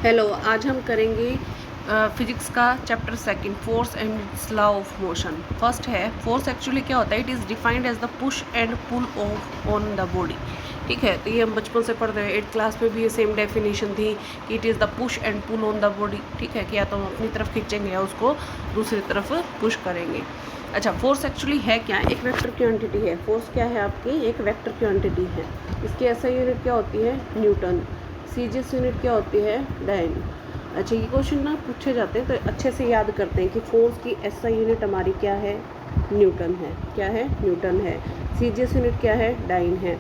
Hello, आज हम करेंगे फिजिक्स का chapter second, force and its law of motion. First है फोर्स। एक्चुअली क्या होता है? It is defined as the push and pull of on the body. ठीक है, तो ये हम बचपन से पढ़ रहे हैं। 8th क्लास में भी ये सेम डेफिनेशन थी कि it is the push and pull on the body. ठीक है, कि या तो हम अपनी तरफ खींचेंगे या उसको दूसरी तरफ पुश करेंगे। अच्छा, फोर्स एक्चुअली है क्या? एक वेक्टर क्वांटिटी है। फोर्स क्या है आपकी? एक वेक्टर क्वांटिटी है। इसकी एसआई यूनिट क्या होती है? न्यूटन। सीजीएस यूनिट क्या होती है? डाइन। अच्छा, ये क्वेश्चन ना पूछे जाते हैं तो अच्छे से याद करते हैं कि फोर्स की एसआई यूनिट हमारी क्या है? न्यूटन है। क्या है? न्यूटन है। सीजीएस यूनिट क्या है? डाइन है।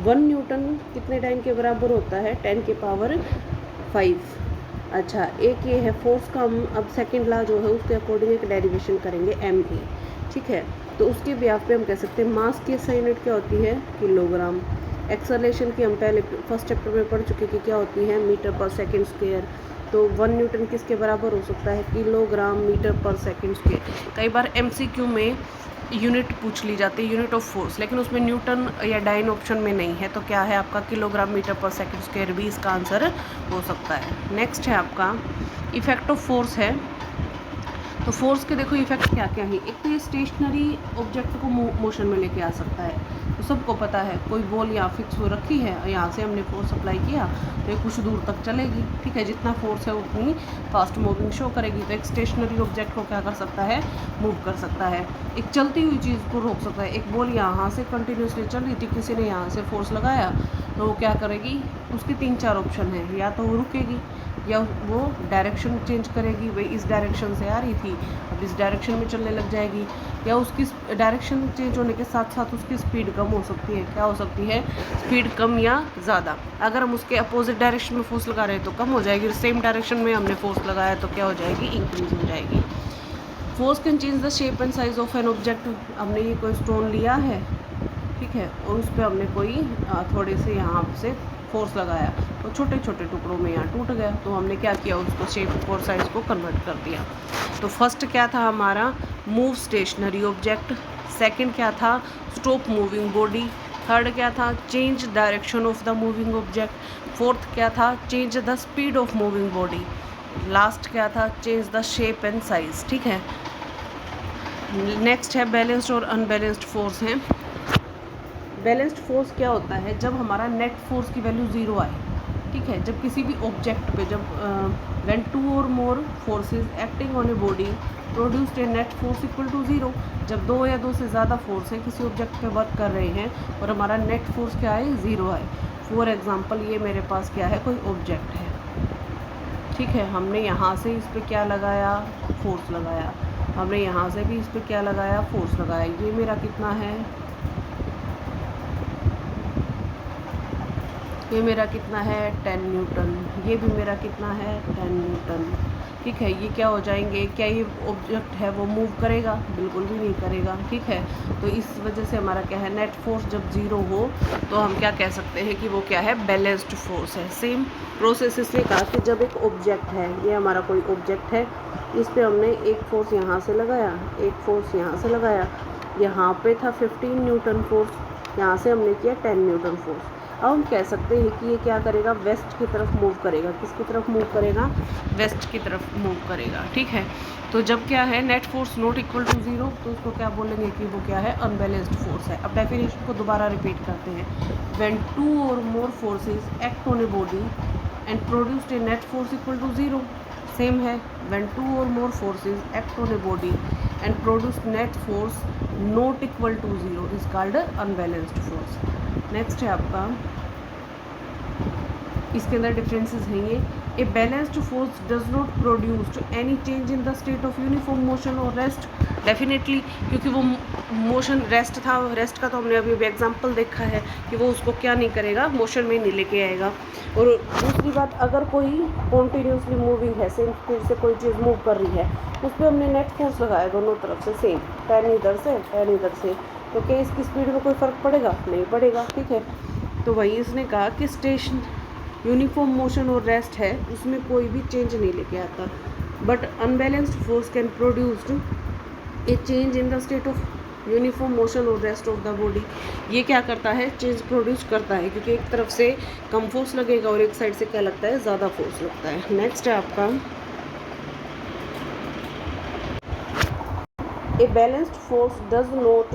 1 न्यूटन कितने डाइन के बराबर होता है? 10 की पावर 5। अच्छा, एक ये है फोर्स का। हम अब सेकेंड लॉ जो है उसके अकॉर्डिंग एक डेरिवेशन करेंगे एम की। ठीक है, तो उसके ब्याह पे हम कह सकते हैं मास की एसआई यूनिट क्या होती है? किलोग्राम। एक्सेलरेशन की हम पहले फर्स्ट चैप्टर में पढ़ चुके कि क्या होती है? मीटर पर सेकंड स्क्वायर। तो 1 न्यूटन किसके बराबर हो सकता है? किलोग्राम मीटर पर सेकंड स्क्वायर। कई बार एमसीक्यू में यूनिट पूछ ली जाती है, यूनिट ऑफ फोर्स, लेकिन उसमें न्यूटन या डाइन ऑप्शन में नहीं है। तो क्या है आपका? किलोग्राम मीटर पर सेकंड स्क्वायर भी इसका आंसर हो सकता है। नेक्स्ट है आपका इफेक्ट ऑफ फोर्स है। तो फोर्स के देखो इफेक्ट क्या क्या है। एक तो ये स्टेशनरी ऑब्जेक्ट को मोशन में लेके आ सकता है। तो सबको पता है, कोई बॉल यहाँ फिक्स हो रखी है, यहाँ से हमने फोर्स अप्लाई किया तो ये कुछ दूर तक चलेगी। ठीक है, जितना फोर्स है उतनी फास्ट मूविंग शो करेगी। तो एक स्टेशनरी ऑब्जेक्ट को क्या कर सकता है? मूव कर सकता है। एक चलती हुई चीज़ को रोक सकता है। एक बॉल यहाँ से कंटिन्यूसली चल रही थी, किसी ने यहाँ से फोर्स लगाया तो वो क्या करेगी? उसके 3-4 ऑप्शन है। या तो वो रुकेगी, या वो डायरेक्शन चेंज करेगी। वही इस डायरेक्शन से आ रही थी, अब इस डायरेक्शन में चलने लग जाएगी। या उसकी डायरेक्शन चेंज होने के साथ साथ उसकी स्पीड कम हो सकती है। क्या हो सकती है? स्पीड कम या ज़्यादा। अगर हम उसके अपोजिट डायरेक्शन में फोर्स लगा रहे हैं तो कम हो जाएगी, सेम डायरेक्शन में हमने फोर्स लगाया तो क्या हो जाएगी? इंक्रीज हो जाएगी। Force can change the shape and size of an object. हमने ये कोई स्टोन लिया है, ठीक है, और उस पर हमने कोई थोड़े से यहाँ से फोर्स लगाया तो छोटे छोटे टुकड़ों में यहाँ टूट गया। तो हमने क्या किया? उसको शेप और साइज को कन्वर्ट कर दिया। तो फर्स्ट क्या था हमारा? Move stationery object. सेकंड क्या था? Stop moving body. थर्ड क्या था? Change direction of the moving object. Fourth क्या था? Change the speed of moving body. Last क्या था? Change the shape and size. ठीक है, नेक्स्ट है बैलेंस्ड और अनबैलेंस्ड फोर्स हैं। बैलेंस्ड फोर्स क्या होता है? जब हमारा नेट फोर्स की वैल्यू 0 आए। ठीक है, जब किसी भी ऑब्जेक्ट पे जब व्हेन 2 और more forces acting on a body produced a net force equal to 0। जब 2 या 2 से ज़्यादा फोर्स है किसी ऑब्जेक्ट पे वर्क कर रहे हैं और हमारा नेट फोर्स क्या आए? 0 आए। फॉर एग्जांपल ये मेरे पास क्या है? कोई ऑब्जेक्ट है। ठीक है, हमने यहाँ से इस पर क्या लगाया? फोर्स लगाया। हमने यहाँ से भी इस पर क्या लगाया? फोर्स लगाया। ये मेरा कितना है? ये मेरा कितना है? 10 न्यूटन। ये भी मेरा कितना है? 10 न्यूटन। ठीक है, ये क्या हो जाएंगे? क्या ये ऑब्जेक्ट है वो मूव करेगा? बिल्कुल भी नहीं करेगा। ठीक है, तो इस वजह से हमारा क्या है? नेट फोर्स जब 0 हो तो हम क्या कह सकते हैं कि वो क्या है? बैलेंस्ड फोर्स है। सेम प्रोसेस इसलिए कहा कि जब एक ऑब्जेक्ट है, ये हमारा कोई ऑब्जेक्ट है, इस पर हमने एक फोर्स यहाँ से लगाया, एक फोर्स यहाँ से लगाया। यहाँ पे था 15 न्यूटन फोर्स, यहाँ से हमने किया 10 न्यूटन फोर्स। अब हम कह सकते हैं कि ये क्या करेगा? वेस्ट की तरफ मूव करेगा। किसकी तरफ मूव करेगा? वेस्ट की तरफ मूव करेगा। ठीक है, तो जब क्या है? Net force not equal to 0, तो उसको क्या बोलेंगे कि वो क्या है? अनबैलेंस्ड फोर्स है। अब डेफिनेशन को दोबारा रिपीट करते हैं। व्हेन 2 और more forces act on a body and produced a net force equal to 0। Same है, व्हेन 2 और more forces act on a body and produced net force not equal to 0 is called unbalanced force. Next है आपका, इसके अंदर differences हैं ये। A balanced force does not produced any change in the state of uniform motion और rest. Definitely, क्योंकि वो motion rest था, रेस्ट का तो हमने अभी एग्जांपल देखा है कि वो उसको क्या नहीं करेगा? मोशन में नहीं लेके आएगा। और दूसरी बात, अगर कोई कॉन्टीन्यूसली मूविंग है, सेम स्पीड से कोई चीज़ मूव कर रही है, उस पर हमने नेट फोर्स लगाया दोनों तरफ से सेम, 10 इधर से 10 इधर से, तो क्या इसकी स्पीड में कोई फ़र्क पड़ेगा? नहीं पड़ेगा। ठीक है, तो वही इसने कहा कि स्टेशन यूनिफॉर्म मोशन और रेस्ट है, उसमें कोई भी चेंज नहीं लेके आता। But unbalanced force can produced a change in the state of uniform motion और रेस्ट ऑफ द बॉडी। ये क्या करता है, चेंज प्रोड्यूस करता है, क्योंकि एक तरफ से कम फोर्स लगेगा और एक साइड से क्या लगता है, ज़्यादा फोर्स लगता है। नेक्स्ट है आपका a balanced force does not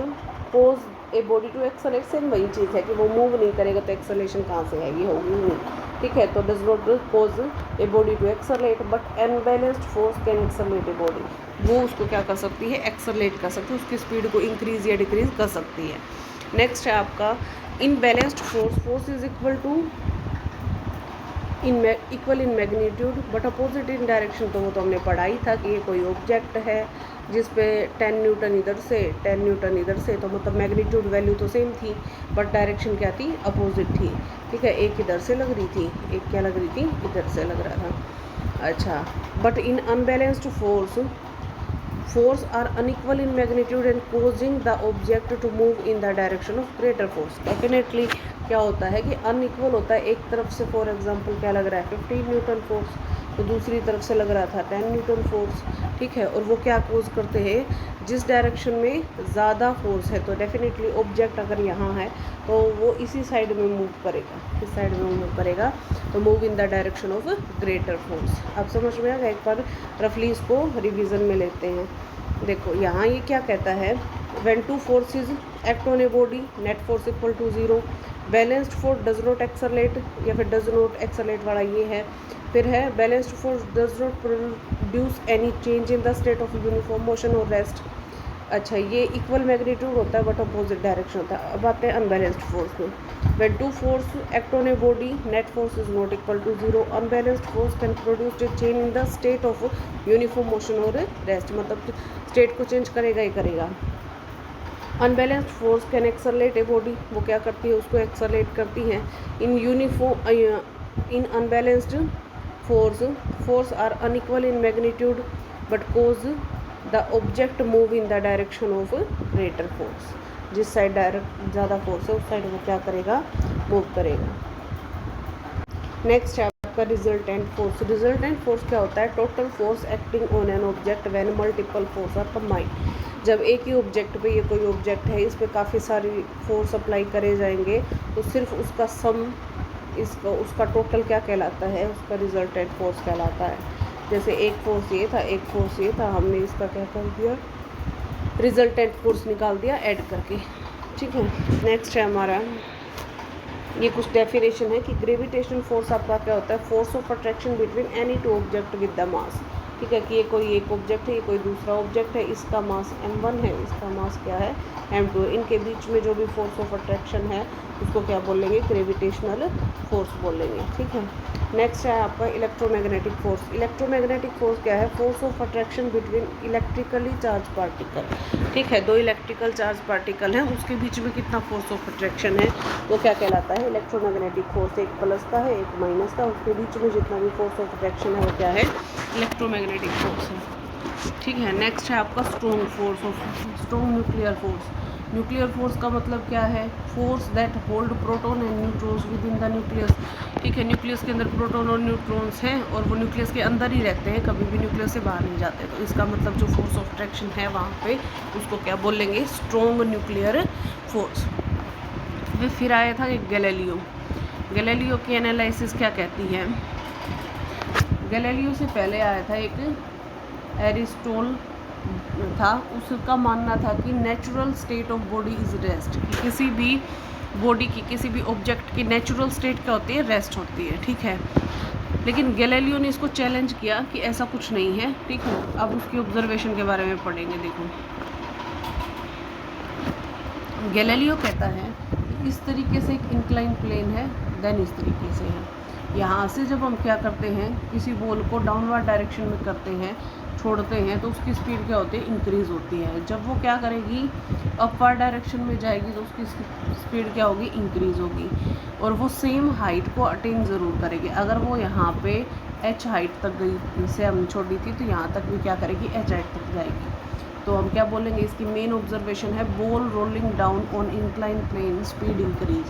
cause a body to accelerate. Same वही चीज़ है कि वो मूव नहीं करेगा तो एक्सेलरेशन कहाँ से आएगी, होगी नहीं, ठीक है। तो does not cause a body to accelerate but unbalanced force can accelerate a body. वो उसको क्या कर सकती है, एक्सेलरेट कर सकती है, उसकी स्पीड को इंक्रीज या डिक्रीज कर सकती है। नेक्स्ट है आपका imbalanced force. Force is equal to equal in magnitude but opposite in direction. तो वो तो हमने पढ़ा ही था कि ये कोई ऑब्जेक्ट है जिस पे 10 न्यूटन इधर से 10 न्यूटन इधर से, तो मतलब मैग्नीट्यूड वैल्यू तो सेम थी बट डायरेक्शन क्या थी, अपोजिट थी, ठीक है। एक इधर से लग रही थी, एक क्या लग रही थी, इधर से लग रहा था। अच्छा, but in unbalanced force are unequal in magnitude and causing the object to move in the direction of greater force. Definitely क्या होता है कि अनइक्वल होता है। एक तरफ से फॉर एग्जांपल क्या लग रहा है, 15 न्यूटन फोर्स, तो दूसरी तरफ से लग रहा था 10 न्यूटन फोर्स, ठीक है। और वो क्या कोज करते हैं, जिस डायरेक्शन में ज़्यादा फोर्स है तो डेफिनेटली ऑब्जेक्ट अगर यहाँ है तो वो इसी साइड में मूव करेगा, इस साइड में मूव करेगा, तो move in the direction of greater force. अब समझ में आ गया, एक बार रफली इसको रिवीजन में लेते हैं। देखो यहाँ ये क्या कहता है, when two forces act on a body net force equal to 0, balanced force does not accelerate, या फिर डज नॉट एक्सेलरेट वाला ये है। फिर है balanced force does not produce any change in the state of uniform motion और rest. अच्छा, ये इक्वल मैग्नीट्यूड होता है बट अपोजिट डायरेक्शन होता है। अब आते हैं अनबैलेंस्ड फोर्स में। When two force act on a body net force is not equal to 0, unbalanced force can produce a change in the state of uniform motion और rest, मतलब state को change करेगा ही करेगा। Unbalanced force can accelerate a body, वो क्या करती है, उसको एक्सेलरेट करती हैं। In unbalanced force are unequal in magnitude but cause the object move in the direction of greater force. जिस साइड डायरेक्ट ज़्यादा फोर्स है उस साइड वो क्या करेगा, मूव करेगा। नेक्स्ट है आपका रिजल्टेंट फोर्स। रिजल्टेंट फोर्स क्या होता है, total force acting on an object when multiple force are combined. जब एक ही ऑब्जेक्ट पे, ये कोई ऑब्जेक्ट है, इस पर काफ़ी सारी फोर्स अप्लाई करे जाएंगे तो सिर्फ उसका सम, इसका उसका टोटल क्या कहलाता है, उसका रिजल्टेंट फोर्स कहलाता है। जैसे एक फोर्स ये था, एक फोर्स ये था, हमने इसका क्या कर दिया, रिजल्टेंट फोर्स निकाल दिया ऐड करके, ठीक है। नेक्स्ट है हमारा, ये कुछ डेफिनेशन है कि ग्रेविटेशनल फोर्स आपका क्या होता है, force of attraction between any two object with the mass, ठीक है। कि ये कोई एक ऑब्जेक्ट है, ये कोई दूसरा ऑब्जेक्ट है, इसका मास m1 है, इसका मास क्या है m2, इनके बीच में जो भी फोर्स ऑफ अट्रैक्शन है उसको क्या बोलेंगे, ग्रेविटेशनल फोर्स बोलेंगे, ठीक है। नेक्स्ट है आपका इलेक्ट्रोमैग्नेटिक फोर्स। इलेक्ट्रोमैग्नेटिक फोर्स क्या है, force of attraction between electrically charge particle, ठीक है। दो इलेक्ट्रिकल चार्ज पार्टिकल हैं, उसके बीच में कितना फोर्स ऑफ अट्रैक्शन है वो क्या कहलाता है, इलेक्ट्रोमैग्नेटिक फोर्स। एक प्लस का है, एक माइनस का, उसके बीच में जितना भी फोर्स ऑफ अट्रैक्शन है वो क्या है, इलेक्ट्रोमैग्नेटिक फोर्स है, ठीक है। नेक्स्ट है आपका strong force of strong nuclear force. Nuclear force का मतलब क्या है, force that hold proton and neutrons with in the nucleus, ठीक है। न्यूक्लियस के अंदर प्रोटॉन और न्यूट्रॉन्स हैं और वो न्यूक्लियस के अंदर ही रहते हैं, कभी भी न्यूक्लियस से बाहर नहीं जाते। तो इसका मतलब जो फोर्स ऑफ अट्रैक्शन है वहाँ पे उसको क्या बोलेंगे, स्ट्रॉन्ग न्यूक्लियर फोर्स। फिर आया था एक गैलीलियो। गैलीलियो की एनालिसिस क्या कहती है, गैलीलियो से पहले आया था एक एरिस्टोटल था, उसका मानना था कि natural state of body is rest. किसी भी बॉडी की, किसी भी ऑब्जेक्ट की नेचुरल स्टेट क्या होती है, रेस्ट होती है, ठीक है। लेकिन गैलीलियो ने इसको चैलेंज किया कि ऐसा कुछ नहीं है, ठीक है। अब उसकी ऑब्जर्वेशन के बारे में पढ़ेंगे। देखो गैलीलियो कहता है कि इस तरीके से एक इंक्लाइन प्लेन है, देन इस तरीके से है। यहाँ से जब हम क्या करते हैं, किसी बॉल को डाउनवर्ड डायरेक्शन में करते हैं, छोड़ते हैं, तो उसकी स्पीड क्या होती है, इंक्रीज़ होती है। जब वो क्या करेगी, अपवर्ड डायरेक्शन में जाएगी तो उसकी स्पीड क्या होगी, इंक्रीज़ होगी। और वो सेम हाइट को अटेन ज़रूर करेगी। अगर वो यहाँ पे h हाइट तक गई, जिससे हम छोड़ी थी, तो यहाँ तक भी क्या करेगी, h हाइट तक जाएगी। तो हम क्या बोलेंगे, इसकी मेन ऑब्जर्वेशन है ball rolling down on incline plane speed increase,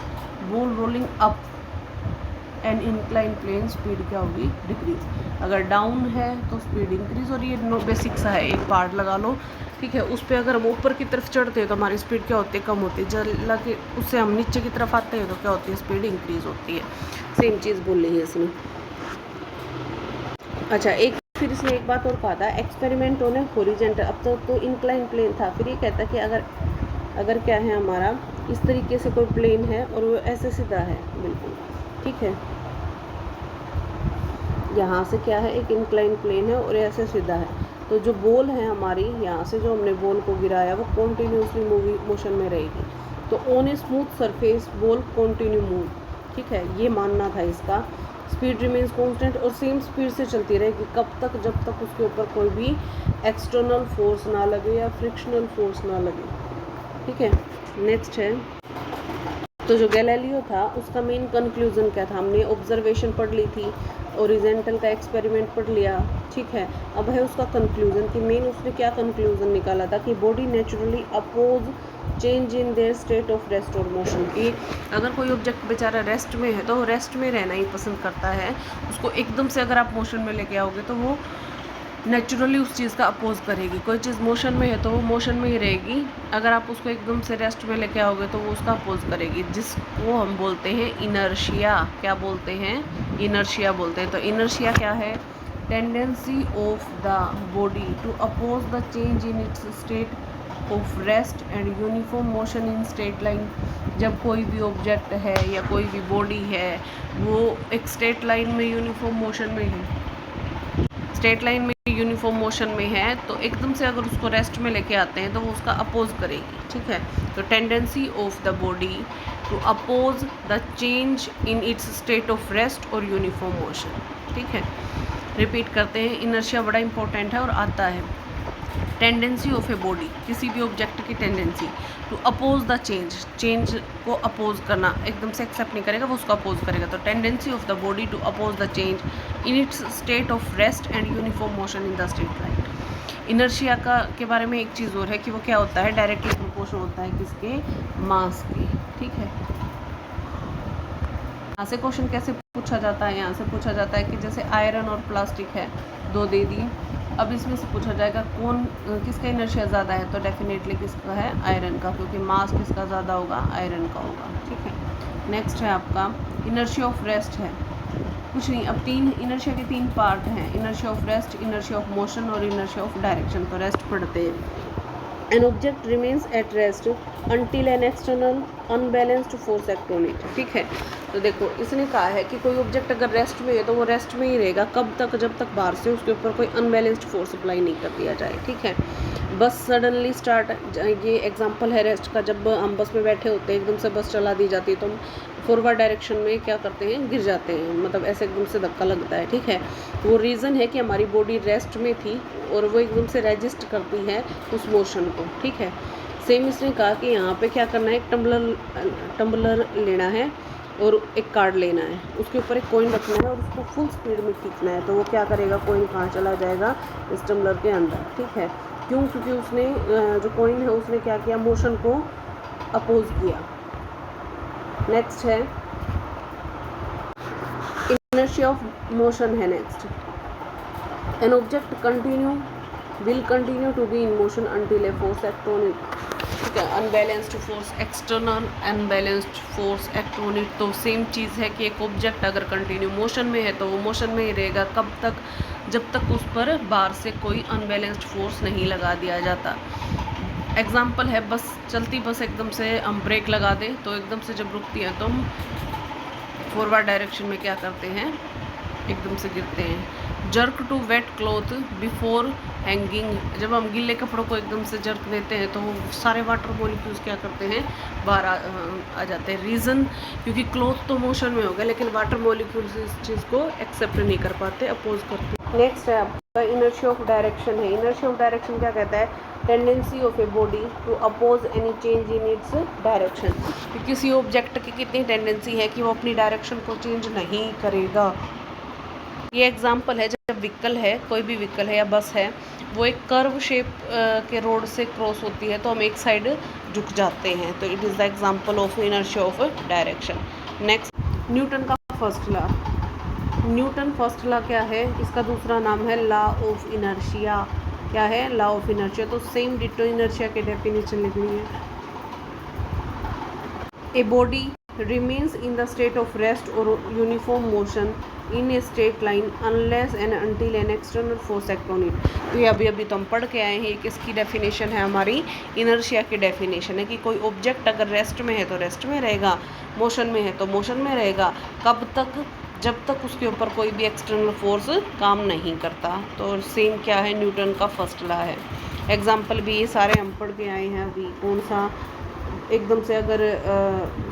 ball rolling up and incline plane speed क्या होगी, डिक्रीज। अगर डाउन है तो स्पीड इंक्रीज, और ये बेसिक सा है, एक पार्ट लगा लो, ठीक है, उस पे अगर हम ऊपर की तरफ चढ़ते हैं तो हमारी स्पीड क्या होती है, कम होती है। जल के उससे हम नीचे की तरफ आते हैं तो क्या होती है, स्पीड इंक्रीज होती है। सेम चीज़ बोल रही है इसने। अच्छा, एक फिर इसने एक बात और कहा था, एक्सपेरिमेंट ऑन ए हॉरिजॉन्टल। अब तो इंक्लाइन प्लेन था, फिर ये कहता कि अगर क्या है हमारा इस तरीके से कोई प्लेन है और वो ऐसे सीधा है बिल्कुल, ठीक है, यहाँ से क्या है एक इंक्लाइन प्लेन है और ऐसे सीधा है, तो जो बॉल है हमारी यहाँ से जो हमने बॉल को गिराया वो कॉन्टीन्यूसली मोशन में रहेगी। तो on a smooth surface ball continue move, ठीक है, ये मानना था इसका। स्पीड रिमेन्स कांस्टेंट और सेम स्पीड से चलती रहेगी, कब तक, जब तक उसके ऊपर कोई भी एक्सटर्नल फोर्स ना लगे या फ्रिक्शनल फोर्स ना लगे, ठीक है। नेक्स्ट है, तो जो गैलीलियो था उसका मेन कंक्लूजन क्या था, हमने ऑब्जर्वेशन पढ़ ली थी, ओरिजेंटल का एक्सपेरिमेंट पढ़ लिया, ठीक है। अब है उसका कंक्लूजन कि मेन उसने क्या कंक्लूजन निकाला था कि body naturally oppose change in their state of rest और मोशन, की अगर कोई ऑब्जेक्ट बेचारा रेस्ट में है तो वो रेस्ट में रहना ही पसंद करता है। उसको एकदम से अगर आप मोशन में लेके आओगे तो वो नेचुरली उस चीज़ का अपोज करेगी। कोई चीज़ मोशन में है तो वो मोशन में ही रहेगी, अगर आप उसको एकदम से रेस्ट में लेके आओगे तो वो उसका अपोज करेगी, जिसको हम बोलते हैं इनर्शिया। क्या बोलते हैं, इनर्शिया बोलते हैं। तो इनर्शिया क्या है, tendency of the body to oppose the change in its state of rest and uniform motion in straight line. जब कोई भी ऑब्जेक्ट है या कोई भी बॉडी है वो एक स्ट्रेट लाइन में यूनिफॉर्म मोशन में है, स्ट्रेट लाइन में यूनिफॉर्म मोशन में है, तो एकदम से अगर उसको रेस्ट में लेके आते हैं तो वो उसका अपोज करेगी, ठीक है। तो tendency of the body to oppose the change in its state of rest और यूनिफॉर्म मोशन, ठीक है। रिपीट करते हैं, इनर्शिया बड़ा इंपॉर्टेंट है और आता है। टेंडेंसी ऑफ ए बॉडी, किसी भी ऑब्जेक्ट की tendency to oppose the change को अपोज करना, एकदम से एक्सेप्ट नहीं करेगा, वो उसको अपोज करेगा। तो tendency of the body to oppose the change in its state of rest and uniform motion in the straight line. Inertia का के बारे में एक चीज़ और है कि वो क्या होता है, डायरेक्टली प्रोपोर्शन होता है किसके, मास के, ठीक है। यहाँ से क्वेश्चन कैसे पूछा जाता है, यहाँ से पूछा जाता है कि जैसे आयरन और प्लास्टिक है, दो दे दी, अब इसमें से पूछा जाएगा कौन किसका इनर्शिया ज़्यादा है, तो डेफिनेटली किसका है, आयरन का, क्योंकि मास किसका ज़्यादा होगा, आयरन का होगा, ठीक है। नेक्स्ट है आपका इनर्शिया ऑफ रेस्ट है, कुछ नहीं, अब तीन इनर्शिया के तीन पार्ट हैं, inertia of rest, inertia of motion और इनर्शिया ऑफ डायरेक्शन। तो रेस्ट पढ़ते हैं। An object remains at rest until an external unbalanced force act on it, ठीक है। तो देखो इसने कहा है कि कोई ऑब्जेक्ट अगर रेस्ट में है तो वो रेस्ट में ही रहेगा, कब तक, जब तक बाहर से उसके ऊपर कोई अनबैलेंस्ड फोर्स अप्लाई नहीं कर दिया जाए, ठीक है। बस सडनली स्टार्ट, ये एग्जांपल है रेस्ट का, जब हम बस में बैठे होते हैं एकदम से बस चला दी जाती है तो हम फॉरवर्ड डायरेक्शन में क्या करते हैं, गिर जाते हैं, मतलब ऐसे एकदम से धक्का लगता है, ठीक है। वो रीज़न है कि हमारी बॉडी रेस्ट में थी और वो एकदम से रेजिस्ट करती है उस मोशन को, ठीक है। सेम इसने कहा कि यहाँ पे क्या करना है, एक टम्बलर लेना है और एक कार्ड लेना है, उसके ऊपर एक कॉइन रखना है और उसको फुल स्पीड में खींचना है, तो वो क्या करेगा, कॉइन कहाँ चला जाएगा, इस टम्बलर के अंदर, ठीक है। क्यों, क्योंकि उसने जो कॉइन है उसने क्या किया, मोशन को अपोज किया। नेक्स्ट है इनर्शिया ऑफ मोशन है next. An object will continue to be in motion until a force act on it, ठीक है। Unbalanced force, external unbalanced force act on it. तो सेम चीज़ है कि एक ऑब्जेक्ट अगर कंटिन्यू मोशन में है तो वो मोशन में ही रहेगा, कब तक, जब तक उस पर बाहर से कोई अनबैलेंस्ड फोर्स नहीं लगा दिया जाता। एग्जाम्पल है, बस चलती बस एकदम से हम ब्रेक लगा दें तो एकदम से जब रुकती है तो हम फॉरवर्ड डायरेक्शन में क्या करते हैं, एकदम से गिरते हैं। Jerk to wet cloth before hanging, जब हम गीले कपड़ों को एकदम से जर्क देते हैं तो वो सारे वाटर मॉलिक्यूल्स क्या करते हैं, बाहर आ जाते हैं। रीज़न, क्योंकि क्लॉथ तो मोशन में होगा लेकिन वाटर मॉलिक्यूल्स इस चीज़ को एक्सेप्ट नहीं कर पाते, अपोज करते। नेक्स्ट है आपका इनर्शिया ऑफ डायरेक्शन है। इनर्शिया ऑफ डायरेक्शन क्या कहता है, tendency of a body to oppose any change in its direction. किसी ऑब्जेक्ट की कितनी टेंडेंसी है कि वो अपनी डायरेक्शन को चेंज नहीं करेगा। ये एग्जांपल है, जब व्हीकल है, कोई भी व्हीकल है या बस है, वो एक कर्व शेप के रोड से क्रॉस होती है तो हम एक साइड झुक जाते हैं, तो it is the example of inertia of direction. Next, Newton का first law. Newton first law क्या है, इसका दूसरा नाम है लॉ ऑफ इनर्शिया, क्या है, लॉ ऑफ इनर्शिया। तो सेम डिटो इनर्शिया के डेफिनेशन लिखनी है। A body remains in the state of rest or uniform motion in a straight line unless and until an external force act on it। तो ये अभी तो हम पढ़ के आए हैं, किसकी डेफिनेशन है, हमारी इनर्शिया की डेफिनेशन है कि कोई ऑब्जेक्ट अगर रेस्ट में है तो रेस्ट में रहेगा, मोशन में है तो मोशन में रहेगा। कब तक, जब तक उसके ऊपर कोई भी एक्सटर्नल फोर्स काम नहीं करता। तो सेम क्या है, न्यूटन का फर्स्ट लॉ है। एग्जाम्पल भी ये सारे हम पढ़ के आए हैं अभी। कौन सा, एकदम से अगर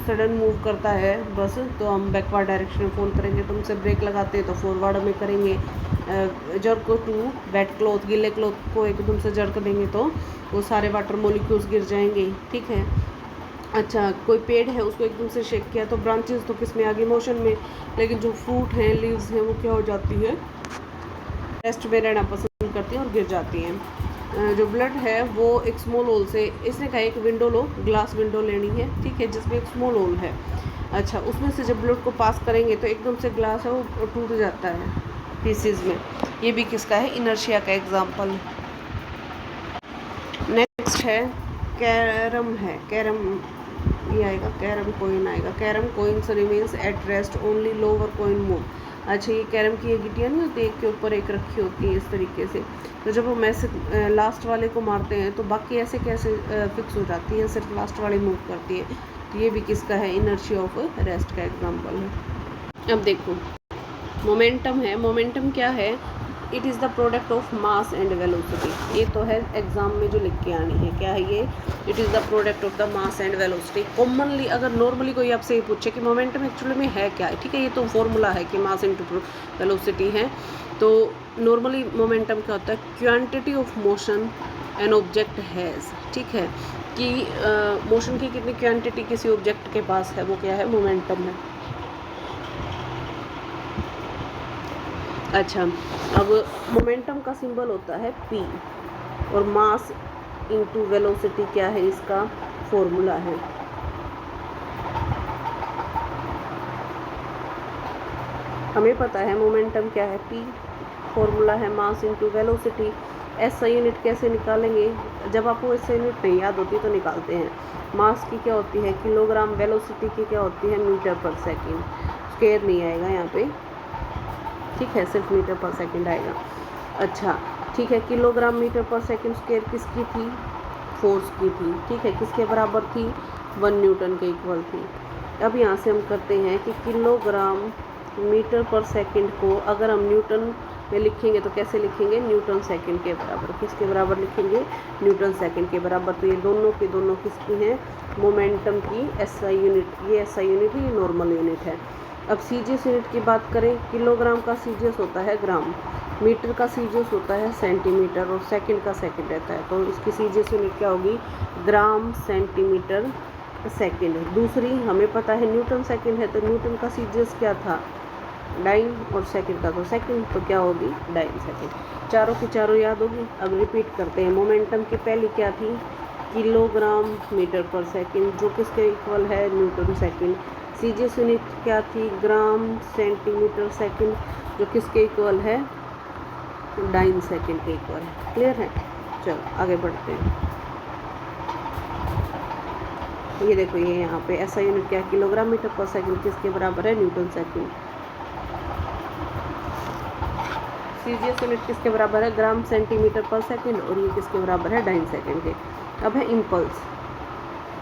सडन मूव करता है बस, तो हम बैकवर्ड डायरेक्शन में फॉल करेंगे। तुम से ब्रेक लगाते हैं तो फॉरवर्ड में करेंगे। जर्क टू वेट क्लॉथ, गीले क्लॉथ को एकदम से जर्क देंगे तो वो सारे वाटर मॉलिक्यूल्स गिर जाएंगे, ठीक है। अच्छा, कोई पेड़ है उसको एकदम से शेक किया तो ब्रांचेस तो किस में आ गई, मोशन में। लेकिन जो फ्रूट हैं, लीव्स हैं, वो क्या हो जाती है, रेस्ट में रहना पसंद करती हैं और गिर जाती हैं। जो ब्लड है वो एक स्मॉल होल से, इसने कहा एक विंडो लो, ग्लास विंडो लेनी है, ठीक है, जिसमें एक स्मॉल होल है। अच्छा, उसमें से जब ब्लड को पास करेंगे तो एकदम से ग्लास है वो टूट जाता है पीसेस में। ये भी किसका है, इनर्शिया का एग्जांपल। नेक्स्ट है कैरम है, कैरम ये आएगा, कैरम कोइन आएगा। Carrom coins remains at rest only lower coin move. अच्छा, ये कैरम की ये गिटियाँ नहीं होती, एक के ऊपर एक रखी होती है इस तरीके से। तो जब हम ऐसे लास्ट वाले को मारते हैं तो बाकी ऐसे कैसे फिक्स हो जाती है, सिर्फ लास्ट वाली मूव करती है। तो ये भी किसका है, इनर्शिया ऑफ रेस्ट का एग्जांपल है। अब देखो मोमेंटम है। मोमेंटम क्या है, it is the product of mass and velocity. ये तो है एग्जाम में जो लिख के आनी है, क्या है ये, it is the product of the mass and velocity. Commonly अगर नॉर्मली कोई आपसे ये पूछे कि मोमेंटम एक्चुअली में है क्या है, ठीक है, ये तो फॉर्मूला है कि मास इंटू वेलोसिटी है। तो नॉर्मली मोमेंटम क्या होता है, quantity of motion an object has, ठीक है, कि मोशन की कितनी क्वांटिटी किसी ऑब्जेक्ट के पास है, वो क्या है, मोमेंटम है। अच्छा, अब मोमेंटम का सिंबल होता है P और मास इंटू वेलोसिटी क्या है, इसका फॉर्मूला है। हमें पता है मोमेंटम क्या है, P, फॉर्मूला है mass into velocity. SI unit कैसे निकालेंगे, जब आपको SI यूनिट नहीं याद होती तो निकालते हैं। मास की क्या होती है किलोग्राम, वेलोसिटी की क्या होती है मीटर पर सेकेंड। स्क्वायर नहीं आएगा यहाँ पे, ठीक है, सिर्फ मीटर पर सेकंड आएगा। अच्छा, ठीक है, किलोग्राम मीटर पर सेकंड स्क्वायर किसकी थी, फोर्स की थी, ठीक है, किसके बराबर थी, 1 न्यूटन के इक्वल थी। अब यहाँ से हम करते हैं कि किलोग्राम मीटर पर सेकंड को अगर हम न्यूटन में लिखेंगे तो कैसे लिखेंगे, न्यूटन सेकंड के बराबर। किसके बराबर लिखेंगे, न्यूटन सेकंड के बराबर। तो ये दोनों के दोनों किसकी हैं, मोमेंटम की SI यूनिट। ये SI यूनिट है, ये नॉर्मल यूनिट है। अब सीजीएस यूनिट की बात करें, किलोग्राम का सीजीएस होता है ग्राम, मीटर का सीजीएस होता है सेंटीमीटर और सेकंड का सेकंड रहता है। तो इसकी सीजीएस यूनिट क्या होगी, ग्राम सेंटीमीटर सेकंड। दूसरी हमें पता है न्यूटन सेकंड है, तो न्यूटन का सीजीएस क्या था, डाइन, और सेकंड का तो सेकंड, तो क्या होगी, डाइन सेकंड। चारों की चारों याद होगी। अब रिपीट करते हैं। मोमेंटम की पहली क्या थी, किलोग्राम मीटर पर सेकंड, जो किसके इक्वल है, न्यूटन सेकंड। सीजीएस यूनिट क्या थी, ग्राम सेंटीमीटर सेकंड, जो किसके इक्वल है, डाइन सेकंड के इक्वल है। क्लियर है, चलो आगे बढ़ते हैं। ये देखो, ये यहाँ पे ऐसा यूनिट क्या है, किलोग्राम मीटर पर सेकंड, किसके बराबर है, न्यूटन सेकंड। सीजीएस यूनिट किसके बराबर है, ग्राम सेंटीमीटर पर सेकंड, और ये किसके बराबर है, डाइन सेकंड के। अब है इम्पल्स।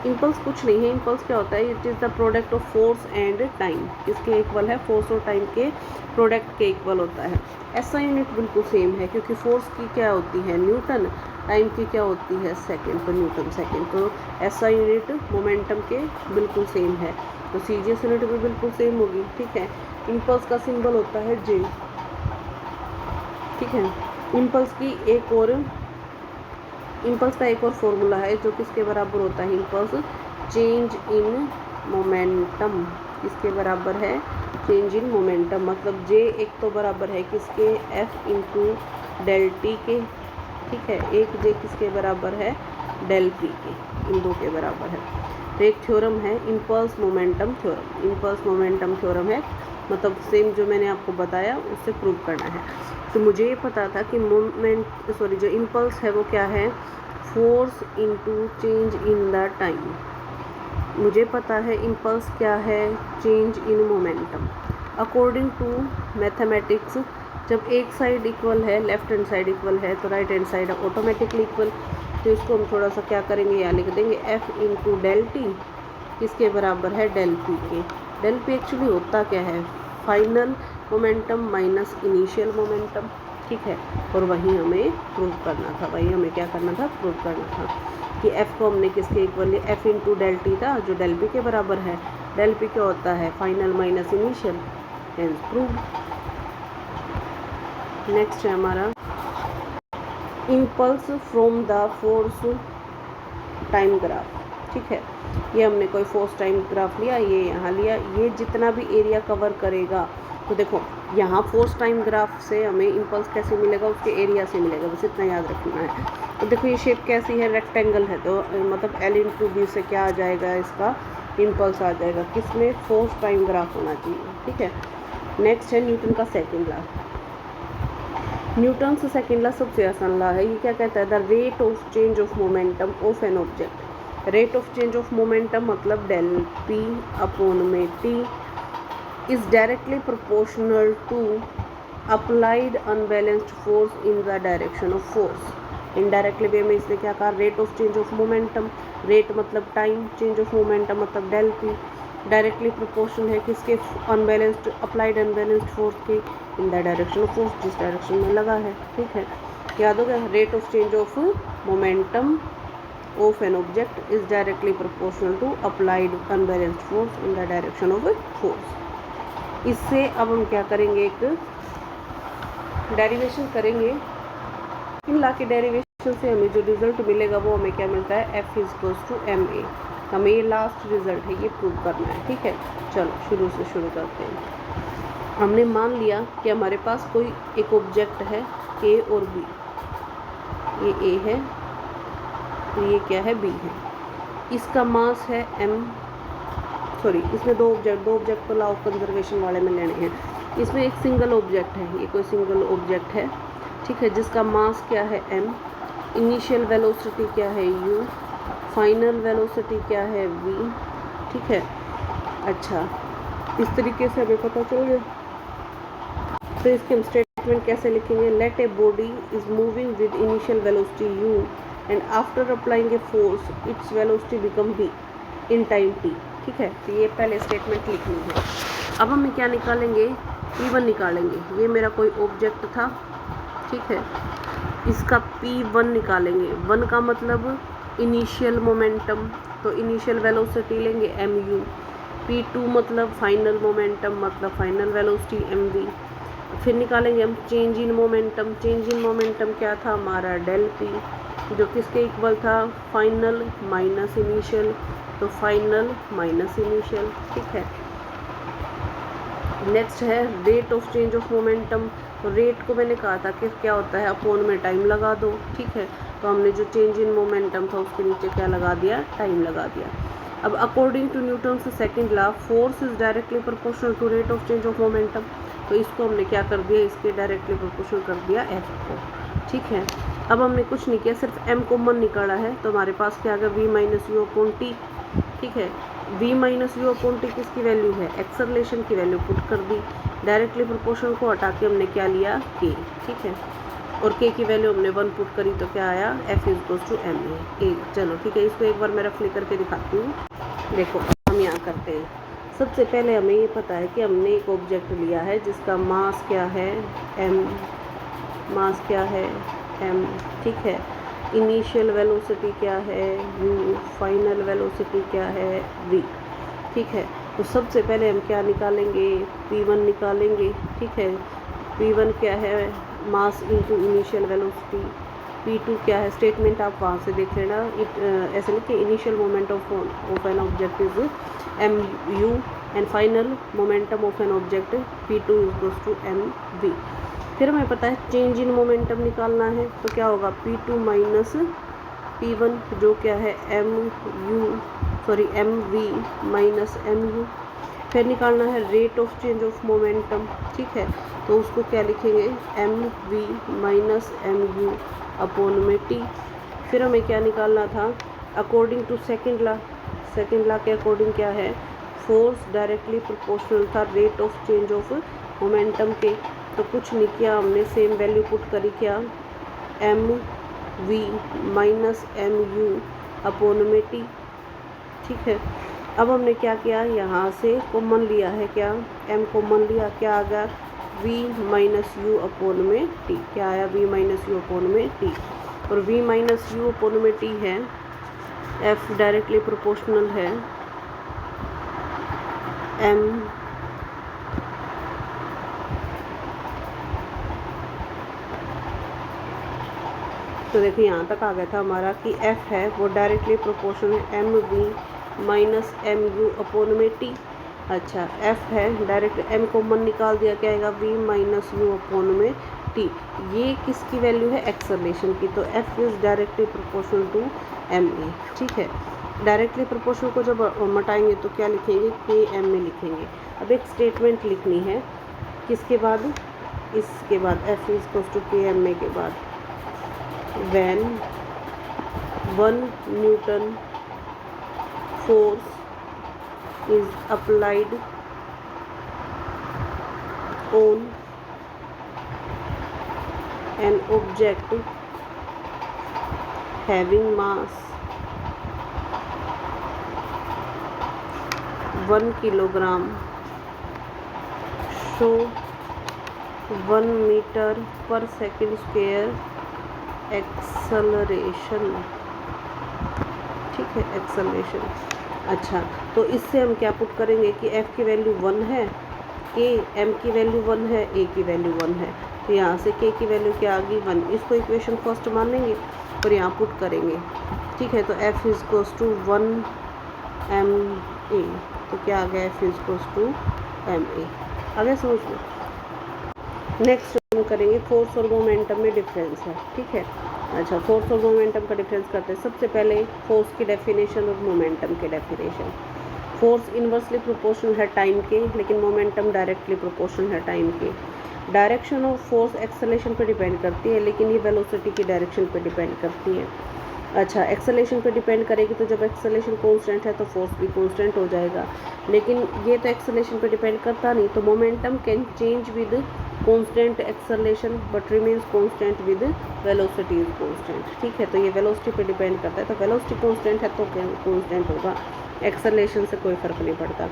इम्पल्स कुछ नहीं है, इम्पल्स क्या होता है, it is the product of force and time. किसके इक्वल है, फोर्स और टाइम के प्रोडक्ट के इक्वल होता है। ऐसा यूनिट बिल्कुल सेम है, क्योंकि फोर्स की क्या होती है, न्यूटन, टाइम की क्या होती है, सेकंड, तो न्यूटन सेकंड। तो ऐसा यूनिट मोमेंटम के बिल्कुल सेम है, तो सीजीएस यूनिट भी बिल्कुल सेम होगी, ठीक है। इम्पल्स का सिंबल होता है J, ठीक है। इम्पल्स की एक और, इम्पल्स का एक और फॉर्मूला है जो किसके बराबर होता है, इम्पल्स चेंज इन मोमेंटम। किसके बराबर है, चेंज इन मोमेंटम। मतलब J एक तो बराबर है किसके, F इंटू डेल टी के, ठीक है। एक J किसके बराबर है, डेल P के, इन दो के बराबर है। तो एक थ्योरम है impulse momentum theorem. Impulse momentum theorem है मतलब सेम जो मैंने आपको बताया उससे प्रूव करना है। तो मुझे ये पता था कि जो इम्पल्स है वो क्या है, force into change in the time. मुझे पता है इम्पल्स क्या है, change in momentum. According to mathematics जब एक साइड इक्वल है, लेफ्ट हैंड साइड इक्वल है, तो right hand side automatically equal. तो इसको हम थोड़ा सा क्या करेंगे, यहाँ लिख देंगे एफ इंटू डेल टी किसके बराबर है, डेल पी के। डेल पी एक्चुअली होता क्या है, final momentum minus initial momentum, ठीक है। और वही हमें प्रूव करना था, वही हमें क्या करना था, प्रूव करना था कि एफ़ को हमने किसके इक्वल लिया, एफ इंटू डेल टी था जो डेल पी के बराबर है। डेल पी क्या होता है, final minus initial, hence prove. Next है हमारा impulse from the force time graph, ठीक है। ये हमने कोई फोर्स टाइम ग्राफ लिया, ये यहाँ लिया, ये जितना भी एरिया कवर करेगा, तो देखो यहाँ फोर्स टाइम ग्राफ से हमें इम्पल्स कैसे मिलेगा, उसके एरिया से मिलेगा, बस इतना याद रखना है। तो देखो ये शेप कैसी है, रेक्टेंगल है, तो मतलब एल इंटू बी से क्या आ जाएगा, इसका इम्पल्स आ जाएगा, किसमें, फोर्स टाइम ग्राफ होना चाहिए, ठीक है। नेक्स्ट है न्यूटन का सेकेंड लॉ। न्यूटन से सेकेंड लॉ सबसे आसान लॉ है। ये क्या कहता है, the rate of change of momentum of an object. Rate of change of momentum मतलब डेल पी अपॉन में T is directly proportional to applied unbalanced force in the direction of force. Indirectly way में इसने क्या कहा, rate of change of momentum, rate मतलब time, change of momentum मतलब del P, directly proportional है किसके, unbalanced, applied unbalanced force के in the direction of force, जिस डायरेक्शन में लगा है, ठीक है। याद हो गया, rate of change of momentum of an object is directly proportional to applied unbalanced force in the direction of force. इससे अब हम क्या करेंगे, एक डेरिवेशन करेंगे। इन ला के डेरिवेशन से हमें जो रिजल्ट मिलेगा वो हमें क्या मिलता है, F is equals to M A. हमें ये लास्ट रिजल्ट है, ये प्रूव करना है, ठीक है। चलो शुरू से शुरू करते हैं। हमने मान लिया कि हमारे पास कोई एक ऑब्जेक्ट है ए और बी, ये ए है, ये क्या है, बी है। इसका मास है एम, सॉरी इसमें दो ऑब्जेक्ट को लॉ ऑफ कंजर्वेशन वाले में लेने हैं। इसमें एक सिंगल ऑब्जेक्ट है, ये कोई सिंगल ऑब्जेक्ट है, ठीक है, जिसका मास क्या है एम, इनिशियल वेलोसिटी क्या है यू, फाइनल वेलोसिटी क्या है वी, ठीक है। अच्छा, इस तरीके से हमें पता चल गया। तो इसके हम स्टेटमेंट कैसे लिखेंगे, let a body is moving with initial velocity U and after applying a force its velocity become V in time T, ठीक है। तो ये पहले स्टेटमेंट लिखनी है। अब हम क्या निकालेंगे, P1 निकालेंगे। ये मेरा कोई ऑब्जेक्ट था, ठीक है, इसका P1 निकालेंगे। 1 का मतलब इनिशियल मोमेंटम, तो इनिशियल वेलोसिटी लेंगे mu। P2 मतलब फाइनल मोमेंटम, मतलब फाइनल वेलोसिटी mv। फिर निकालेंगे हम change in momentum. Change in momentum क्या था हमारा, डेल p, जो किसके इक्वल था, फाइनल माइनस इनिशियल, तो फाइनल माइनस इनिशियल, ठीक है। नेक्स्ट है rate of change of momentum. तो रेट को मैंने कहा था कि क्या होता है, अपॉन में टाइम लगा दो, ठीक है। तो हमने जो चेंज इन मोमेंटम था उसके नीचे क्या लगा दिया, टाइम लगा दिया। अब अकॉर्डिंग टू न्यूटन से second law, force is directly proportional to rate of change of momentum. तो इसको हमने क्या कर दिया, इसके डायरेक्टली प्रोपोर्शनल कर दिया एफ को, ठीक है। अब हमने कुछ नहीं किया, सिर्फ एम कॉमन निकाला है, तो हमारे पास क्या आ गया, V minus U upon T, ठीक है। v minus U upon T किसकी वैल्यू है, एक्सेलरेशन की वैल्यू पुट कर दी। डायरेक्टली प्रोपोर्शनल को हटा के हमने क्या लिया, k, ठीक है। और k की वैल्यू हमने 1 पुट करी, तो क्या आया, f is equals to M A. चलो ठीक है, इसको एक बार मैं रफ लेकर के दिखाती हूँ। देखो हम यहाँ करते हैं। सबसे पहले हमें ये पता है कि हमने एक ऑब्जेक्ट लिया है जिसका मास क्या है m, मास क्या है m, ठीक है। इनिशियल वेलोसिटी क्या है u, फाइनल वेलोसिटी क्या है v, ठीक है। तो सबसे पहले हम क्या निकालेंगे, P1 निकालेंगे, ठीक है। P1 क्या है, mass into initial velocity. P2 क्या है, स्टेटमेंट आप वहाँ से देख लेना। ऐसे लिखे, initial moment of an object is mu and final momentum of an object P2 is equals to mv। फिर हमें पता है चेंज इन मोमेंटम निकालना है, तो क्या होगा, P2 माइनस P1 जो क्या है mv माइनस mu। फिर निकालना है rate of change of momentum, ठीक है। तो उसको क्या लिखेंगे, M V minus M U upon में टी। फिर हमें क्या निकालना था, अकॉर्डिंग टू सेकेंड लॉ के अकॉर्डिंग क्या है, फोर्स डायरेक्टली प्रोपोर्शनल था rate of change of momentum के। तो कुछ नहीं किया हमने, सेम वैल्यू पुट करी, क्या, M V minus M U upon में टी, ठीक है। अब हमने क्या किया, यहाँ से कॉमन लिया है, क्या, m कॉमन लिया, क्या आ गया, v माइनस यू अपॉन में t, क्या आया, v माइनस यू अपॉन में t। और v माइनस यू अपॉन में t है, f डायरेक्टली प्रोपोर्शनल है m तो देखिए यहाँ तक आ गया था हमारा कि f है वो डायरेक्टली प्रोपोर्शनल है M V minus M U upon में टी। अच्छा, f है डायरेक्ट, m कॉमन निकाल दिया, क्या आएगा, v माइनस यू अपॉन में t। ये किसकी वैल्यू है, एक्सेलरेशन की। तो f is directly proportional to M A, ठीक है। डायरेक्टली प्रोपोर्शनल को जब मटाएंगे तो क्या लिखेंगे, के एम में लिखेंगे। अब एक स्टेटमेंट लिखनी है, किसके बाद, इसके बाद, f इज इक्वल्स टू के एम ए के बाद, when 1 Newton force is applied on an object having mass 1 kilogram, so 1 meter per second square acceleration, ठीक है, एक्सेलरेशन। अच्छा, तो इससे हम क्या पुट करेंगे कि f की वैल्यू 1 है, के m की वैल्यू 1 है, a की वैल्यू 1 है। तो यहाँ से k की वैल्यू क्या आ गई, 1। इसको इक्वेशन फर्स्ट मानेंगे और यहाँ पुट करेंगे, ठीक है। तो f is equals to 1 m a, तो क्या आ गया, f is equals to m a। आगे समझ लो। नेक्स्ट हम करेंगे फोर्स और मोमेंटम में डिफरेंस है, ठीक है। अच्छा, फोर्स और मोमेंटम का डिफरेंस करते हैं। सबसे पहले फोर्स की डेफिनेशन और मोमेंटम की डेफिनेशन। फोर्स इन्वर्सली प्रोपोर्शनल है टाइम के, लेकिन मोमेंटम डायरेक्टली प्रोपोर्शनल है टाइम के। डायरेक्शन ऑफ फोर्स एक्सेलरेशन पे डिपेंड करती है, लेकिन ये वेलोसिटी की डायरेक्शन पे डिपेंड करती है। अच्छा, एक्सेलरेशन पे डिपेंड करेगी, तो जब एक्सेलरेशन कांस्टेंट है तो फोर्स भी कांस्टेंट हो जाएगा, लेकिन ये तो एक्सेलरेशन पे डिपेंड करता नहीं। तो momentum can change with constant acceleration but remains constant with velocity is constant, ठीक है। तो ये वेलोसिटी पे डिपेंड करता है, तो वेलोसिटी कांस्टेंट है तो कांस्टेंट होगा, एक्सेलरेशन से कोई फ़र्क नहीं पड़ता।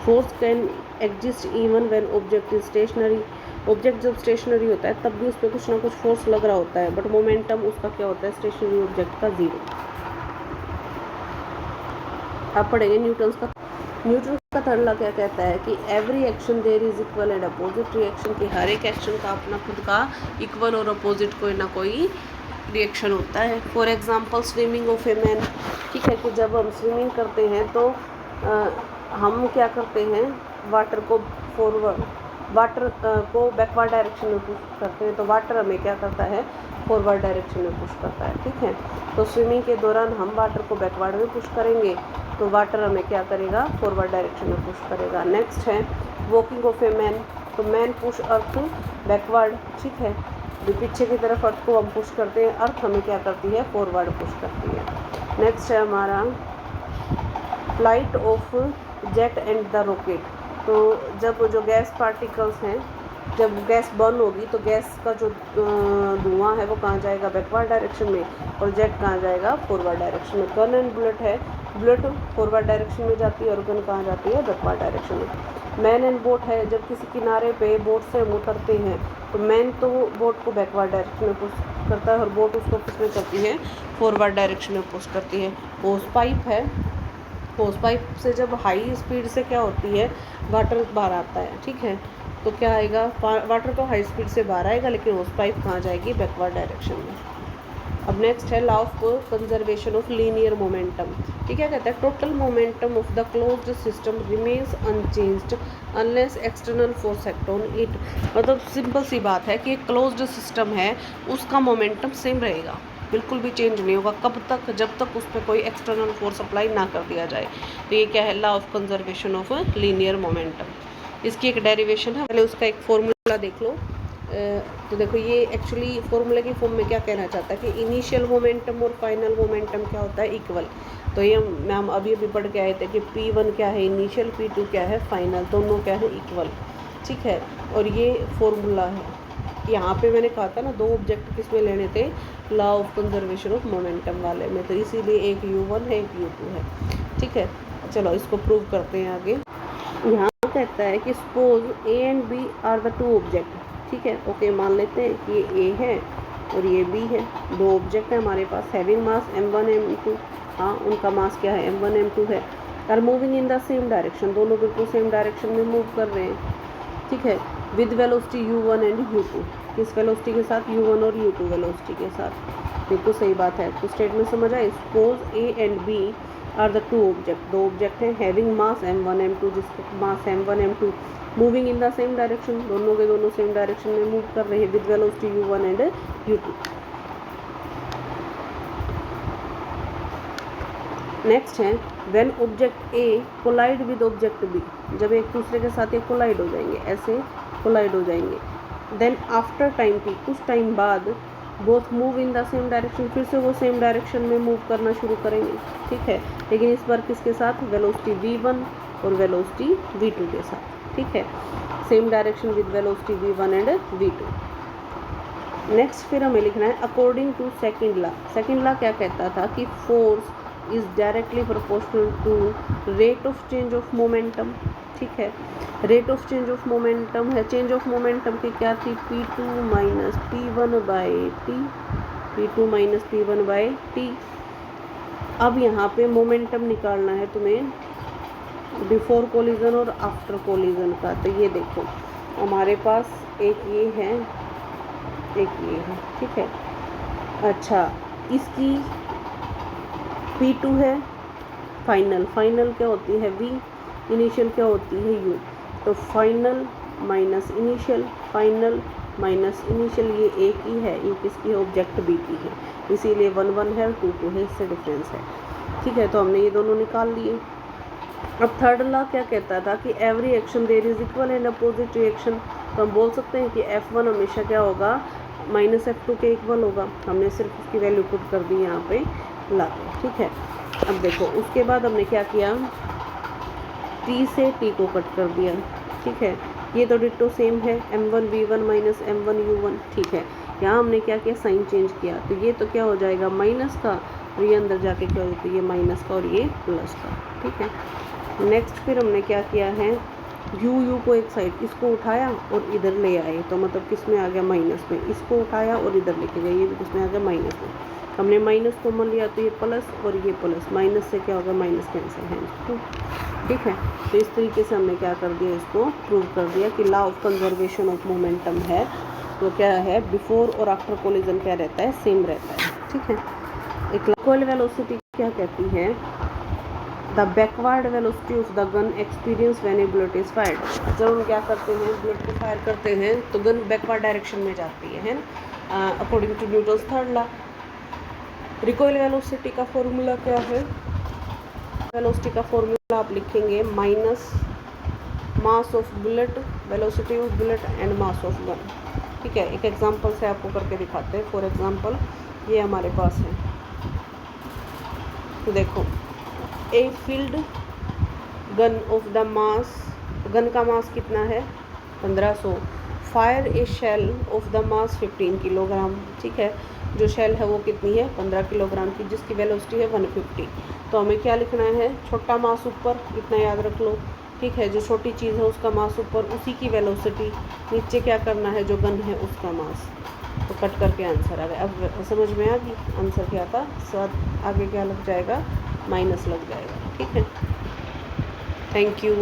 Force can exist even when object is stationary. Object जब स्टेशनरी होता है तब भी उस पर कुछ ना कुछ फोर्स लग रहा होता है, बट मोमेंटम उसका क्या होता है, स्टेशनरी ऑब्जेक्ट का 0। अब पढ़ेंगे न्यूटन्स का थर्ड लॉ क्या कहता है कि every action there is equal and opposite reaction, की हर एक एक्शन का अपना खुद का इक्वल और अपोजिट कोई ना कोई रिएक्शन होता है। For example swimming of a man, ठीक है, कि जब हम स्विमिंग करते हैं तो हम क्या करते हैं, वाटर को बैकवर्ड डायरेक्शन में पुश करते हैं, तो वाटर हमें क्या करता है, फॉरवर्ड डायरेक्शन में पुश करता है, ठीक है। तो स्विमिंग के दौरान हम वाटर को बैकवर्ड में पुश करेंगे, तो वाटर हमें क्या करेगा, फॉरवर्ड डायरेक्शन में पुश करेगा। नेक्स्ट है वॉकिंग ऑफ ए मैन, तो मैन पुश अर्थ बैकवर्ड, ठीक है, जो पीछे की तरफ अर्थ को हम पुश करते हैं, अर्थ हमें क्या करती है, फॉरवर्ड पुश करती है। नेक्स्ट है हमारा flight of jet and the rocket, तो जब जो गैस पार्टिकल्स हैं, जब गैस बर्न होगी तो गैस का जो धुआं है वो कहाँ जाएगा, बैकवर्ड डायरेक्शन में, और जेट कहाँ जाएगा, फॉरवर्ड डायरेक्शन में। गन एंड बुलेट है, बुलेट फॉरवर्ड डायरेक्शन में जाती है और गन कहाँ जाती है, बैकवर्ड डायरेक्शन में। मैन एंड बोट है, जब किसी किनारे पे बोट से हम उतरते हैं तो मैन तो बोट को बैकवर्ड डायरेक्शन में पुश करता है और बोट उसको किस में करती है, फॉरवर्ड डायरेक्शन में पुश करती है। होस पाइप है, होस पाइप से जब हाई स्पीड से क्या होती है, वाटर बाहर आता है, ठीक है, तो क्या आएगा, वाटर तो हाई स्पीड से बाहर आएगा, लेकिन होस पाइप कहाँ जाएगी, बैकवर्ड डायरेक्शन में। अब नेक्स्ट है law of conservation of linear momentum, ठीक है, कहता है total momentum of the closed system remains unchanged unless external force act on it. मतलब सिंपल सी बात है कि एक क्लोज्ड सिस्टम है उसका मोमेंटम सेम रहेगा, बिल्कुल भी चेंज नहीं होगा। कब तक? जब तक उस पर कोई एक्सटर्नल फोर्स अप्लाई ना कर दिया जाए। तो ये क्या है? Law of conservation of linear momentum. इसकी एक डेरिवेशन है, पहले उसका एक फॉर्मूला देख लो। तो देखो ये एक्चुअली फॉर्मूले की फॉर्म में क्या कहना चाहता है कि इनिशियल मोमेंटम और फाइनल मोमेंटम क्या होता है? इक्वल। तो ये हम अभी पढ़ के आए थे कि P1 क्या है इनिशियल, P2 क्या है फाइनल, दोनों क्या है? इक्वल। ठीक है, और ये फॉर्मूला है। यहाँ पे मैंने कहा था ना, दो ऑब्जेक्ट किस में लेने थे? Law of conservation of momentum वाले में। तो इसीलिए एक U1 है, एक U2 है। ठीक है, चलो इसको प्रूव करते हैं आगे। यहाँ कहता है कि suppose A and B are the two object. ठीक है, ओके, मान लेते हैं कि ये A है और ये B है। दो ऑब्जेक्ट है हमारे पास, हैविंग मास m1 m2। हाँ, उनका मास क्या है? m1 m2 है। Are moving in the same direction, दोनों बिल्कुल सेम डायरेक्शन में मूव कर रहे हैं। ठीक है, with velocity U1 and U2। किस वेलोसिटी के साथ? U1 और U2 वेलोसिटी के साथ। बिल्कुल सही बात है। तो स्टेटमेंट समझ आए? Suppose A and B are the two object, दो ऑब्जेक्ट हैं, हैविंग मास m1 m2, जिसका mass m1 m2, moving in the same direction, दोनों के दोनों सेम डायरेक्शन में मूव कर रहे हैं, with velocity U1 and U2। Next है when object A collide with object B, जब एक दूसरे के साथ ये कोलाइड हो जाएंगे, ऐसे कोलाइड हो जाएंगे। देन आफ्टर टाइम T, कुछ टाइम बाद both move in the same direction, फिर से वो सेम डायरेक्शन में मूव करना शुरू करेंगे। ठीक है, लेकिन इस बार किसके साथ? वेलोसिटी V1 और वेलोसिटी V2 के साथ। ठीक है, same direction with velocity V1 and V2। Next फिर हमें लिखना है according to second law. Second law क्या कहता था कि force is directly proportional to rate of change of momentum. ठीक है, rate of change of momentum है, चेंज ऑफ मोमेंटम की क्या थी? P2 minus P1 by T, P2 minus P1 by T. अब यहाँ पे मोमेंटम निकालना है तुम्हें बिफोर कोलिजन और आफ्टर कोलिजन का। तो ये देखो हमारे पास एक ये है, एक ये है। ठीक है, अच्छा, इसकी P2 है फाइनल, फाइनल क्या होती है? V, इनिशियल क्या होती है? U। तो final minus initial, final minus initial, ये एक ही है, ये किसकी है? ऑब्जेक्ट B की है, इसीलिए 1 1 है, 2 2 है, इससे डिफरेंस है। ठीक है, तो हमने ये दोनों निकाल लिए। अब थर्ड लॉ क्या कहता था कि every action there is equal and opposite reaction. तो हम बोल सकते हैं कि F1 हमेशा क्या होगा? माइनस F2 के इक्वल होगा। हमने सिर्फ उसकी वैल्यू पुट कर दी यहाँ पे ला के। ठीक है, अब देखो उसके बाद हमने क्या किया? T से T को कट कर दिया। ठीक है, ये तो डिट्टो सेम है, m1 v1 minus m1 u1। ठीक है, यहाँ हमने क्या किया? साइन चेंज किया। तो ये तो क्या हो जाएगा? माइनस का, और ये अंदर जाके क्या होता है? ये माइनस का और ये प्लस का। ठीक है, नेक्स्ट फिर हमने क्या किया है? u को एक साइड, इसको उठाया और इधर ले आए, तो मतलब किस में आ गया? माइनस में। इसको उठाया और इधर लेके गए, ये भी किस में आ गया? माइनस में। हमने माइनस कॉमन लिया तो ये प्लस और ये प्लस, माइनस से क्या होगा? माइनस कैंसिल है। ठीक है, तो इस तरीके से हमने क्या कर दिया? इसको प्रूव कर दिया कि law of conservation of momentum है, तो क्या है? बिफोर और आफ्टर कोलिजन क्या रहता है? सेम रहता है। ठीक है, एक इक्वल वेलोसिटी क्या कहती है? The backward velocity of the gun experience when A bullet is fired. जब हम क्या करते हैं? बुलेट को फायर करते हैं तो गन बैकवर्ड डायरेक्शन में जाती है ना, according to Newton's third law. Recoil velocity का फॉर्मूला क्या है? वेलोसिटी का फॉर्मूला आप लिखेंगे minus mass of bullet, velocity of bullet and mass of gun. ठीक है, एक एग्जांपल से आपको करके दिखाते हैं। फॉर एग्जांपल ये हमारे पास है, तो देखो a field gun of the mass, gun का मास कितना है? 1500। Fire a shell of the mass 15 kilogram. ठीक है, जो शेल है वो कितनी है? 15 किलोग्राम की, जिसकी वेलोसिटी है 150। तो हमें क्या लिखना है? छोटा मास ऊपर, इतना याद रख लो। ठीक है, जो छोटी चीज़ है उसका मास ऊपर, उसी की वेलोसिटी नीचे क्या करना है? जो गन है उसका मास। तो कट करके आंसर आ गया। अब समझ में आ गई आंसर क्या था? साथ आगे क्या लग जाएगा? माइनस लग जाएगा। ठीक है, थैंक यू।